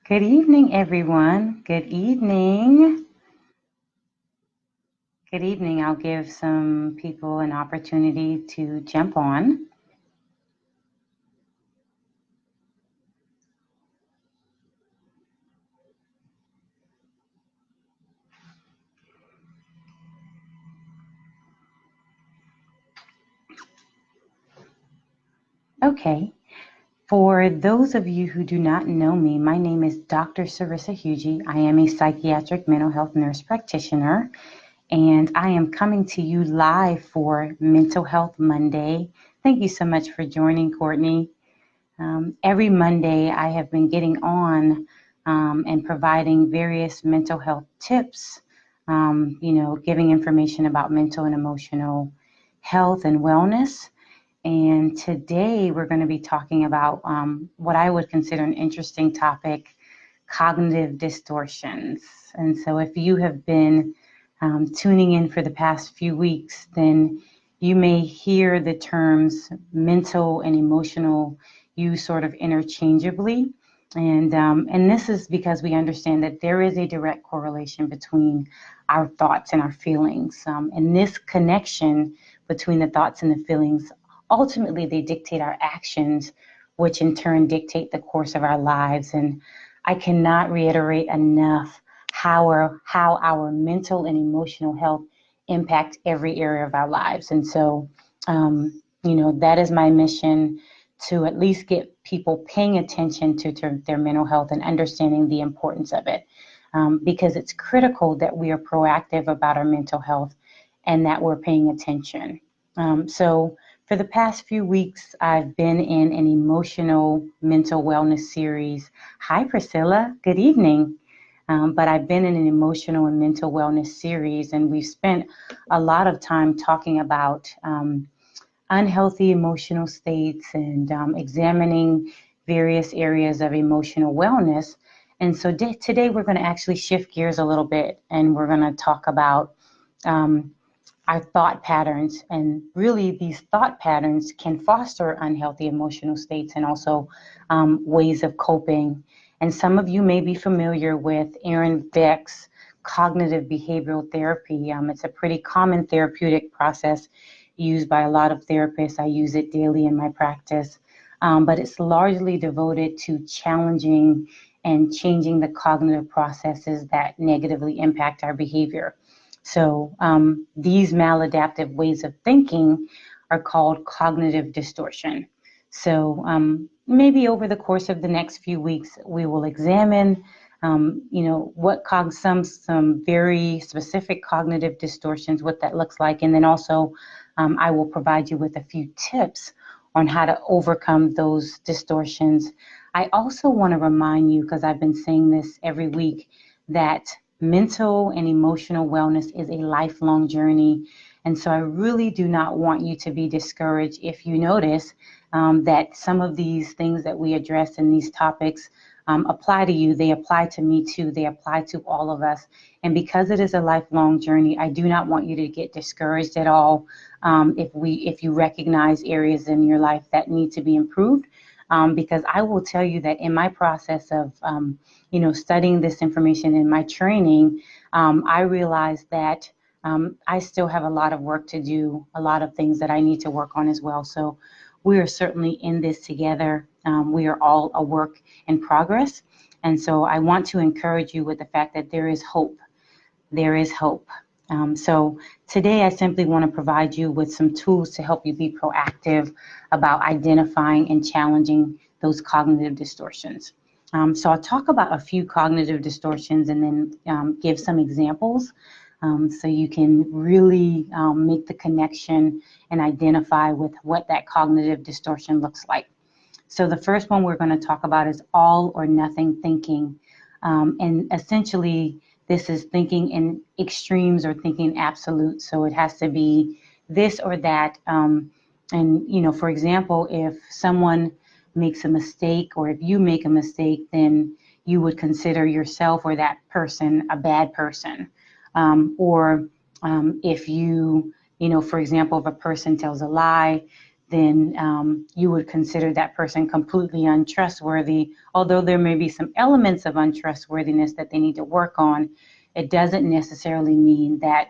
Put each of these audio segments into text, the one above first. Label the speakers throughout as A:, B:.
A: Good evening, everyone. Good evening. Good evening. I'll give some people an opportunity to jump on. Okay. For those of you who do not know me, my name is Dr. Sarissa Hugie. I am a psychiatric mental health nurse practitioner, and I am coming to you live for Mental Health Monday. Thank you so much for joining, Courtney. Every Monday, I have been getting on and providing various mental health tips, giving information about mental and emotional health and wellness. And today we're going to be talking about what I would consider an interesting topic, cognitive distortions. And so if you have been tuning in for the past few weeks, then you may hear the terms mental and emotional used sort of interchangeably. And this is because we understand that there is a direct correlation between our thoughts and our feelings. And this connection between the thoughts and the feelings, ultimately they dictate our actions, which in turn dictate the course of our lives. And I cannot reiterate enough how our mental and emotional health impact every area of our lives. And so, that is my mission, to at least get people paying attention to their mental health and understanding the importance of it, because it's critical that we are proactive about our mental health and that we're paying attention. So for the past few weeks, I've been in an emotional mental wellness series. Hi, Priscilla. Good evening. But I've been in an emotional and mental wellness series, and we've spent a lot of time talking about unhealthy emotional states and examining various areas of emotional wellness. And so today we're going to actually shift gears a little bit, and we're going to talk about our thought patterns. And really, these thought patterns can foster unhealthy emotional states and also ways of coping. And some of you may be familiar with Aaron Beck's cognitive behavioral therapy. It's a pretty common therapeutic process used by a lot of therapists. I use it daily in my practice, but it's largely devoted to challenging and changing the cognitive processes that negatively impact our behavior. So these maladaptive ways of thinking are called cognitive distortion. So maybe over the course of the next few weeks, we will examine, what some very specific cognitive distortions, what that looks like, and then also I will provide you with a few tips on how to overcome those distortions. I also want to remind you, because I've been saying this every week, that mental and emotional wellness is a lifelong journey. And so I really do not want you to be discouraged if you notice that some of these things that we address in these topics apply to you. They apply to me too. They apply to all of us. And because it is a lifelong journey, I do not want you to get discouraged at all if you recognize areas in your life that need to be improved. Because I will tell you that in my process of studying this information in my training, I realized that I still have a lot of work to do, a lot of things that I need to work on as well. So we are certainly in this together. We are all a work in progress. And so I want to encourage you with the fact that there is hope. There is hope. So today I simply want to provide you with some tools to help you be proactive about identifying and challenging those cognitive distortions. So I'll talk about a few cognitive distortions and then give some examples so you can really make the connection and identify with what that cognitive distortion looks like. So the first one we're going to talk about is all or nothing thinking. And essentially, this is thinking in extremes or thinking absolute. So it has to be this or that. For example, if someone makes a mistake, or if you make a mistake, then you would consider yourself or that person a bad person. If you, for example, if a person tells a lie, then you would consider that person completely untrustworthy. Although there may be some elements of untrustworthiness that they need to work on, it doesn't necessarily mean that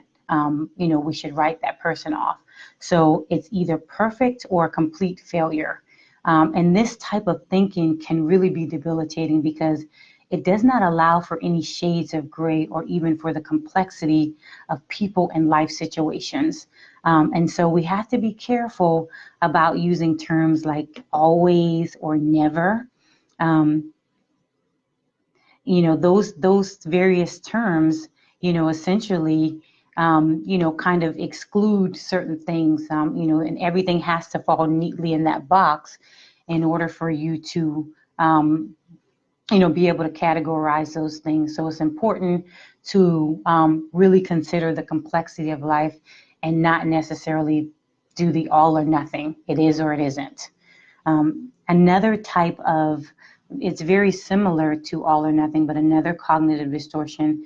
A: we should write that person off. So it's either perfect or complete failure. And this type of thinking can really be debilitating because it does not allow for any shades of gray or even for the complexity of people and life situations. And so we have to be careful about using terms like always or never. Those various terms, essentially, kind of exclude certain things, and everything has to fall neatly in that box in order for you to, be able to categorize those things. So it's important to really consider the complexity of life and not necessarily do the all or nothing. It is or it isn't. Another type of, it's very similar to all or nothing, but another cognitive distortion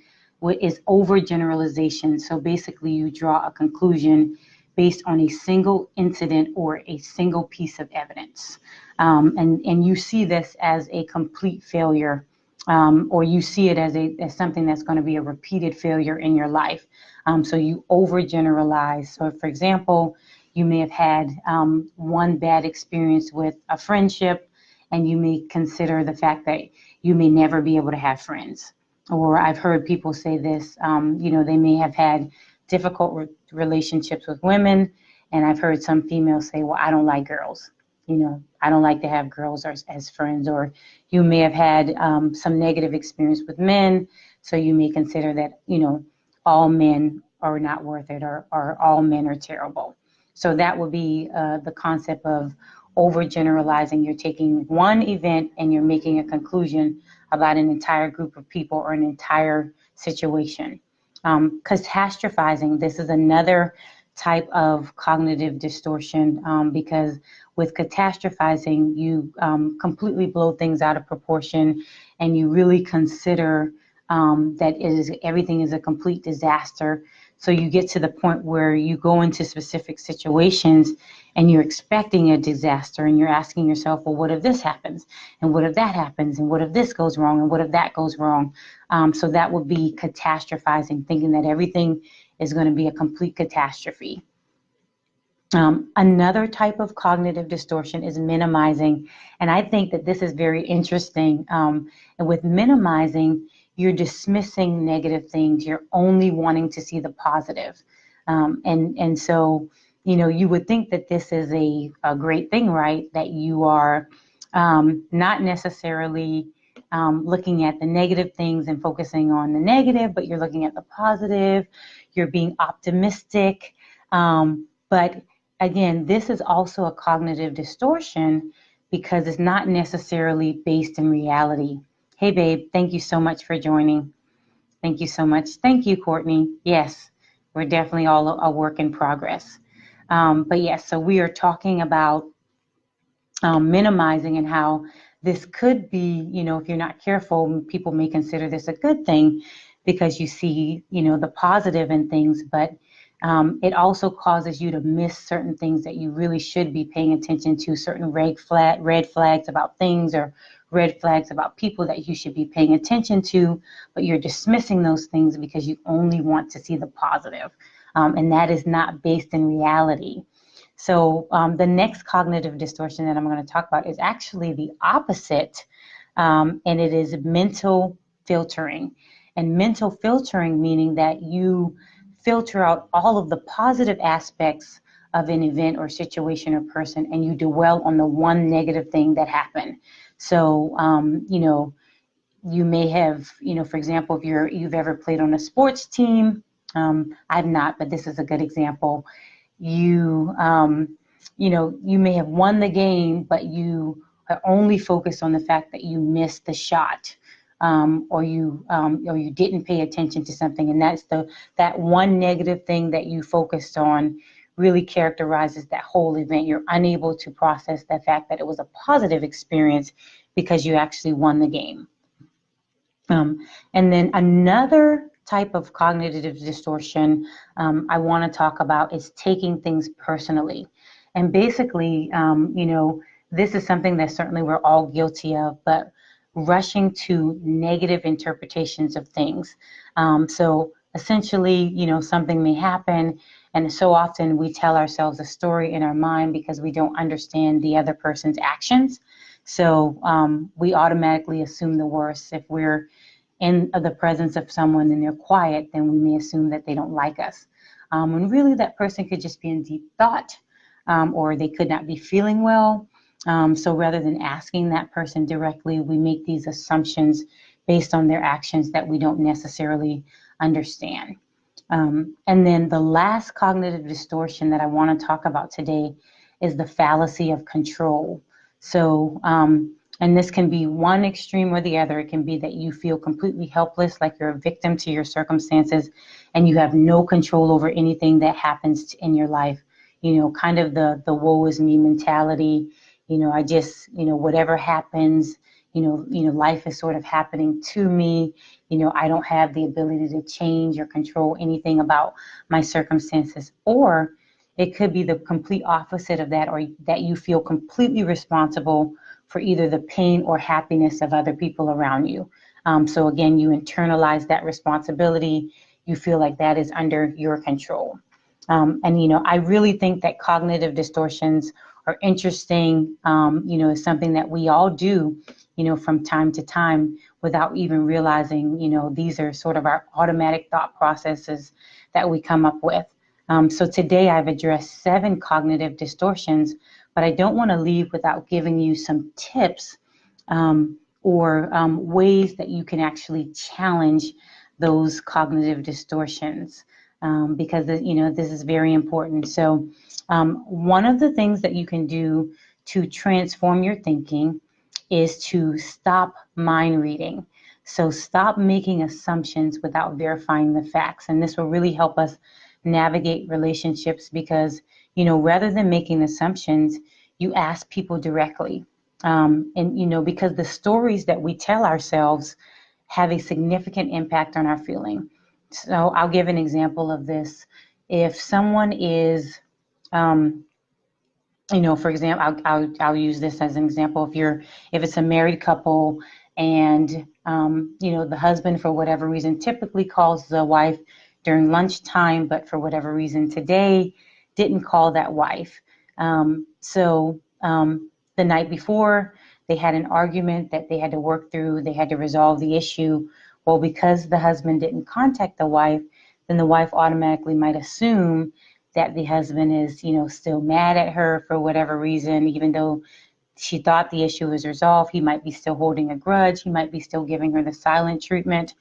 A: is overgeneralization. So basically you draw a conclusion based on a single incident or a single piece of evidence. And you see this as a complete failure, or you see it as something that's going to be a repeated failure in your life. So you overgeneralize. So for example, you may have had one bad experience with a friendship, and you may consider the fact that you may never be able to have friends. Or I've heard people say this, they may have had difficult relationships with women, and I've heard some females say, well, I don't like girls. I don't like to have girls as friends. Or you may have had some negative experience with men, so you may consider that, all men are not worth it, or all men are terrible. So that would be the concept of overgeneralizing. You're taking one event and you're making a conclusion about an entire group of people or an entire situation. Catastrophizing, this is another type of cognitive distortion, because with catastrophizing, you completely blow things out of proportion, and you really consider that everything is a complete disaster. So you get to the point where you go into specific situations and you're expecting a disaster, and you're asking yourself, well, what if this happens? And what if that happens? And what if this goes wrong? And what if that goes wrong? So that would be catastrophizing, thinking that everything is going to be a complete catastrophe. Another type of cognitive distortion is minimizing. And I think that this is very interesting. And with minimizing, you're dismissing negative things. You're only wanting to see the positive. And so, you would think that this is a great thing, right? That you are not necessarily looking at the negative things and focusing on the negative, but you're looking at the positive. You're being optimistic. But again, this is also a cognitive distortion because it's not necessarily based in reality. Hey, babe, thank you so much for joining. Thank you so much. Thank you, Courtney. Yes, we're definitely all a work in progress. But yes, so we are talking about minimizing and how this could be, if you're not careful, people may consider this a good thing because you see, the positive in things, but it also causes you to miss certain things that you really should be paying attention to, certain red flags about things or red flags about people that you should be paying attention to, but you're dismissing those things because you only want to see the positive. And that is not based in reality. So the next cognitive distortion that I'm going to talk about is actually the opposite, and it is mental filtering. And mental filtering meaning that you filter out all of the positive aspects of an event or situation or person, and you dwell on the one negative thing that happened. So, you may have, for example, if you've ever played on a sports team, I've not, but this is a good example. You may have won the game, but you are only focused on the fact that you missed the shot, or you didn't pay attention to something, and that one negative thing that you focused on really characterizes that whole event. You're unable to process the fact that it was a positive experience because you actually won the game. And then another type of cognitive distortion I want to talk about is taking things personally. And basically, this is something that certainly we're all guilty of, but rushing to negative interpretations of things. So essentially, something may happen, and so often we tell ourselves a story in our mind because we don't understand the other person's actions. So we automatically assume the worst. If we're in the presence of someone and they're quiet, then we may assume that they don't like us. When really that person could just be in deep thought, or they could not be feeling well. So rather than asking that person directly, we make these assumptions based on their actions that we don't necessarily understand. And then the last cognitive distortion that I want to talk about today is the fallacy of control. So, and this can be one extreme or the other. It can be that you feel completely helpless, like you're a victim to your circumstances, and you have no control over anything that happens in your life. Kind of the woe is me mentality. I just, whatever happens, life is sort of happening to me. I don't have the ability to change or control anything about my circumstances. Or it could be the complete opposite of that, or that you feel completely responsible for either the pain or happiness of other people around you. So again, you internalize that responsibility. You feel like that is under your control. And I really think that cognitive distortions are interesting. Is something that we all do, from time to time without even realizing, these are sort of our automatic thought processes that we come up with. So today I've addressed 7 cognitive distortions, but I don't want to leave without giving you some tips or ways that you can actually challenge those cognitive distortions. Because this is very important. So one of the things that you can do to transform your thinking is to stop mind reading. So stop making assumptions without verifying the facts. And this will really help us navigate relationships because, rather than making assumptions, you ask people directly. Because the stories that we tell ourselves have a significant impact on our feeling. So I'll give an example of this. If someone is, for example, I'll use this as an example. If it's a married couple and, the husband, for whatever reason, typically calls the wife during lunchtime, but for whatever reason today didn't call that wife. So the night before, they had an argument that they had to work through. They had to resolve the issue. Well, because the husband didn't contact the wife, then the wife automatically might assume that the husband is, still mad at her for whatever reason, even though she thought the issue was resolved. He might be still holding a grudge. He might be still giving her the silent treatment.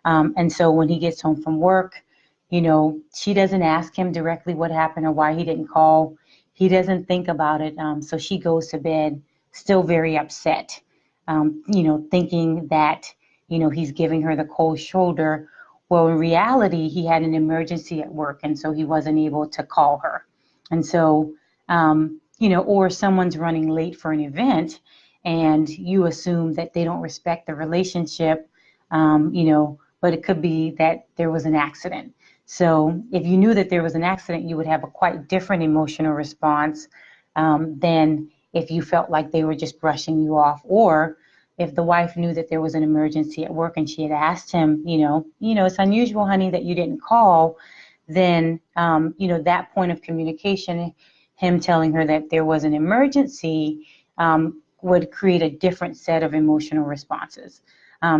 A: And so when he gets home from work, she doesn't ask him directly what happened or why he didn't call. He doesn't think about it. So she goes to bed still very upset, thinking that, he's giving her the cold shoulder. Well, in reality, he had an emergency at work, and so he wasn't able to call her. And so, or someone's running late for an event, and you assume that they don't respect the relationship, but it could be that there was an accident. So if you knew that there was an accident, you would have a quite different emotional response than if you felt like they were just brushing you off, or if the wife knew that there was an emergency at work and she had asked him, it's unusual, honey, that you didn't call, then, that point of communication, him telling her that there was an emergency, would create a different set of emotional responses.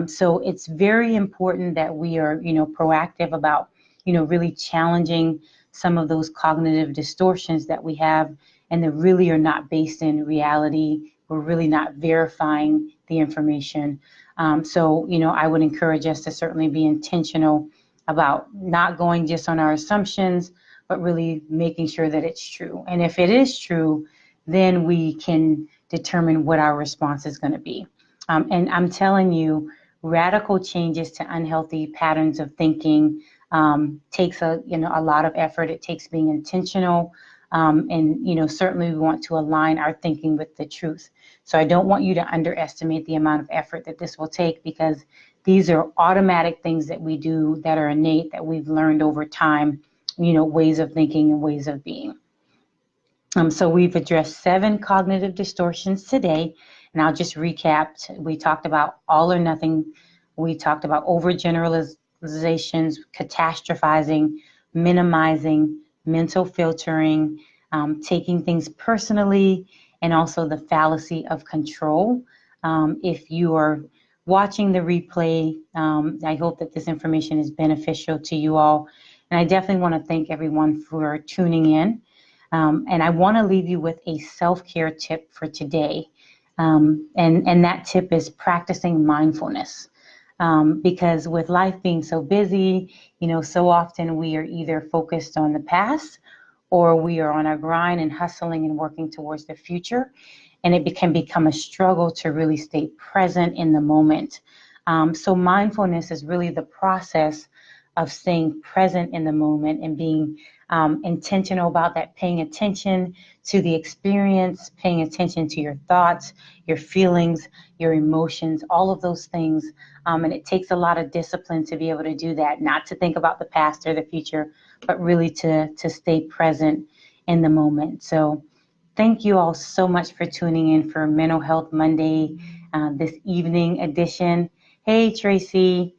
A: So it's very important that we are, proactive about, really challenging some of those cognitive distortions that we have and that really are not based in reality. We're really not verifying the information. So, I would encourage us to certainly be intentional about not going just on our assumptions, but really making sure that it's true. And if it is true, then we can determine what our response is going to be. And I'm telling you, radical changes to unhealthy patterns of thinking takes a lot of effort. It takes being intentional. And certainly we want to align our thinking with the truth. So I don't want you to underestimate the amount of effort that this will take, because these are automatic things that we do that are innate, that we've learned over time, ways of thinking and ways of being. So we've addressed 7 cognitive distortions today, and I'll just recap. We talked about all or nothing. We talked about overgeneralizations, catastrophizing, minimizing, mental filtering, taking things personally, and also the fallacy of control. If you are watching the replay, I hope that this information is beneficial to you all. And I definitely want to thank everyone for tuning in. And I want to leave you with a self-care tip for today. And that tip is practicing mindfulness. Because with life being so busy, so often we are either focused on the past or we are on our grind and hustling and working towards the future. And it can become a struggle to really stay present in the moment. So mindfulness is really the process of staying present in the moment and being intentional about that, paying attention to the experience, paying attention to your thoughts, your feelings, your emotions, all of those things. And it takes a lot of discipline to be able to do that, not to think about the past or the future, but really to stay present in the moment. So thank you all so much for tuning in for Mental Health Monday, this evening edition. Hey, Tracy.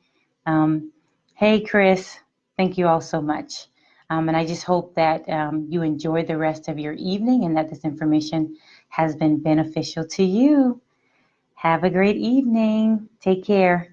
A: Hey, Chris. Thank you all so much. And I just hope that you enjoy the rest of your evening and that this information has been beneficial to you. Have a great evening. Take care.